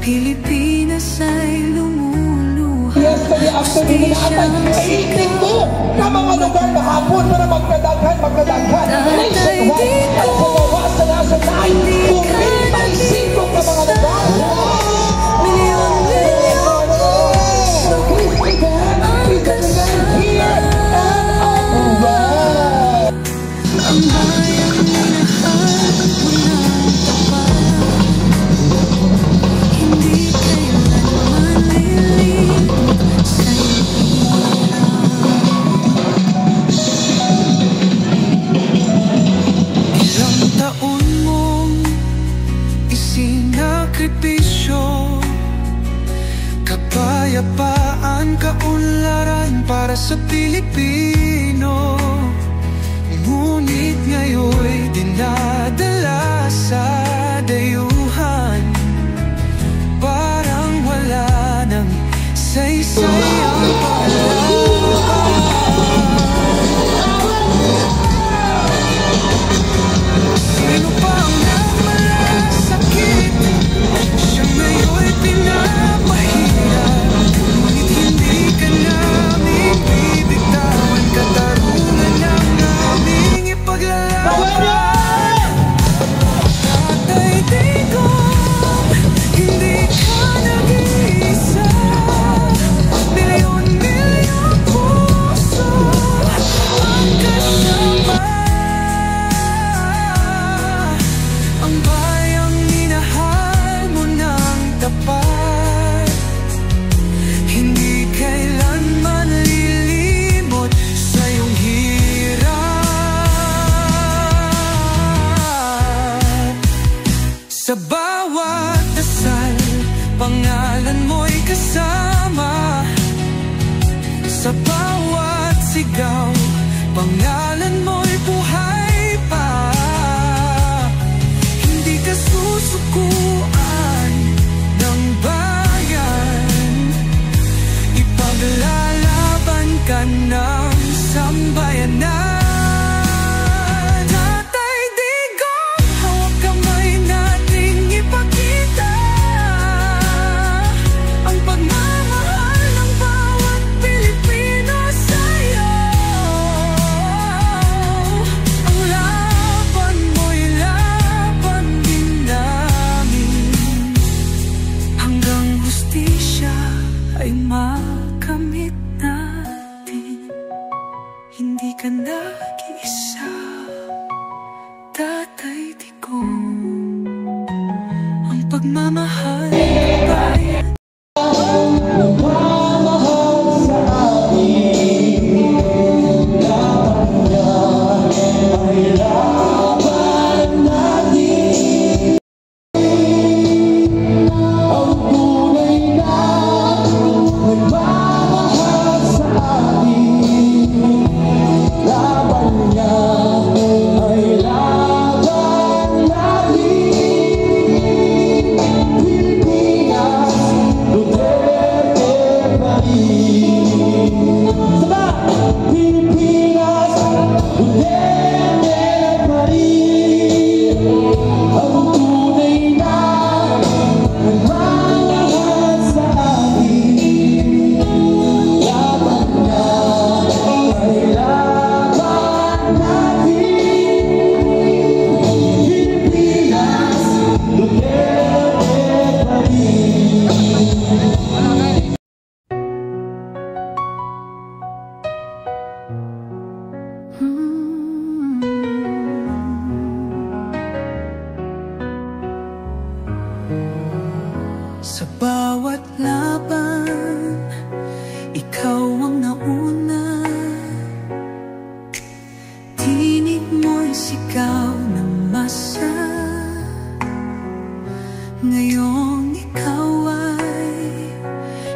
Pilipinas ay lumuluha. Yes, kaya afternoon na atay, naiinig mo na mga lugar na hapon para magkadaghan. Nationwide, at sa gawa sa nasa tayo, kung 25 ka mga lugar. Milyon-milyon puso ang kasama. Here and around. Ang bayang minahal mo ng tapat, hindi kailanman lilimot sa'yo. Ilang taon mong isinakripisyo, kapayapaan, kaunlaran para sa Pilipino. Ngunit ngayon'y dinadala sa dayuhan, parang wala nang saysay ang palaban. Sino pa ang nagmalasakit? Siya ngayon'y pinapahirap, ngunit hindi ka namin bibitawan. Katarungan lang naming ipaglalaban. Tatay Digong, hindi ka nag-iisa. Milyon-milyon puso ang kasama. Ang bayang minahal mo ng tapat, hindi kailanman lilimot sa iyong hirap. Sa bawat dasal, pangalan mo'y kasama. Sa bawat sigaw, pangalan mo'y buhay pa. Hindi ka susukuan ng bayan, ipaglalaban ka ng sambayanan. Tatay Digong, hawak kamay nating ipakita ang pagmamahal ng bawat Pilipino sa'yo. Ang laban mo'y laban din namin, hanggang hustisya ay makamit natin. Hindi ka nag-iisa, Tatay Digong. Ang pagmamahal ng bayan sa bawat laban, ikaw ang nauna. Tinig mo'y sigaw ng masa. Ngayong ikaw ay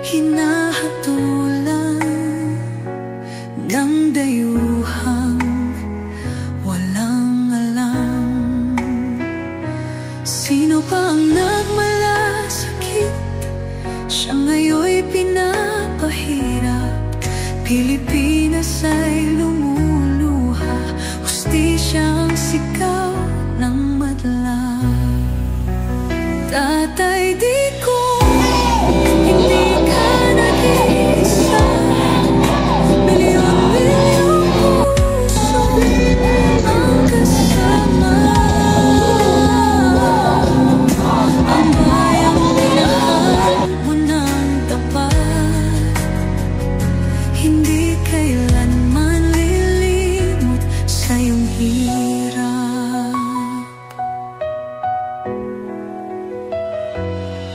hinahatulan ng dayuhang walang alam. Sino pa ang nagmalasakit? Siya ngayon'y pinapahirap. Pilipinas ay lumuluha, hustisya ang sigaw ng madla. Tatay Digong,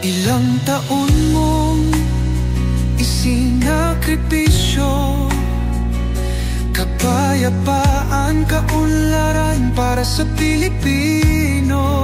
Ilang taon mong isinakripisyo, kapayapaan, kaunlaran para sa Pilipino.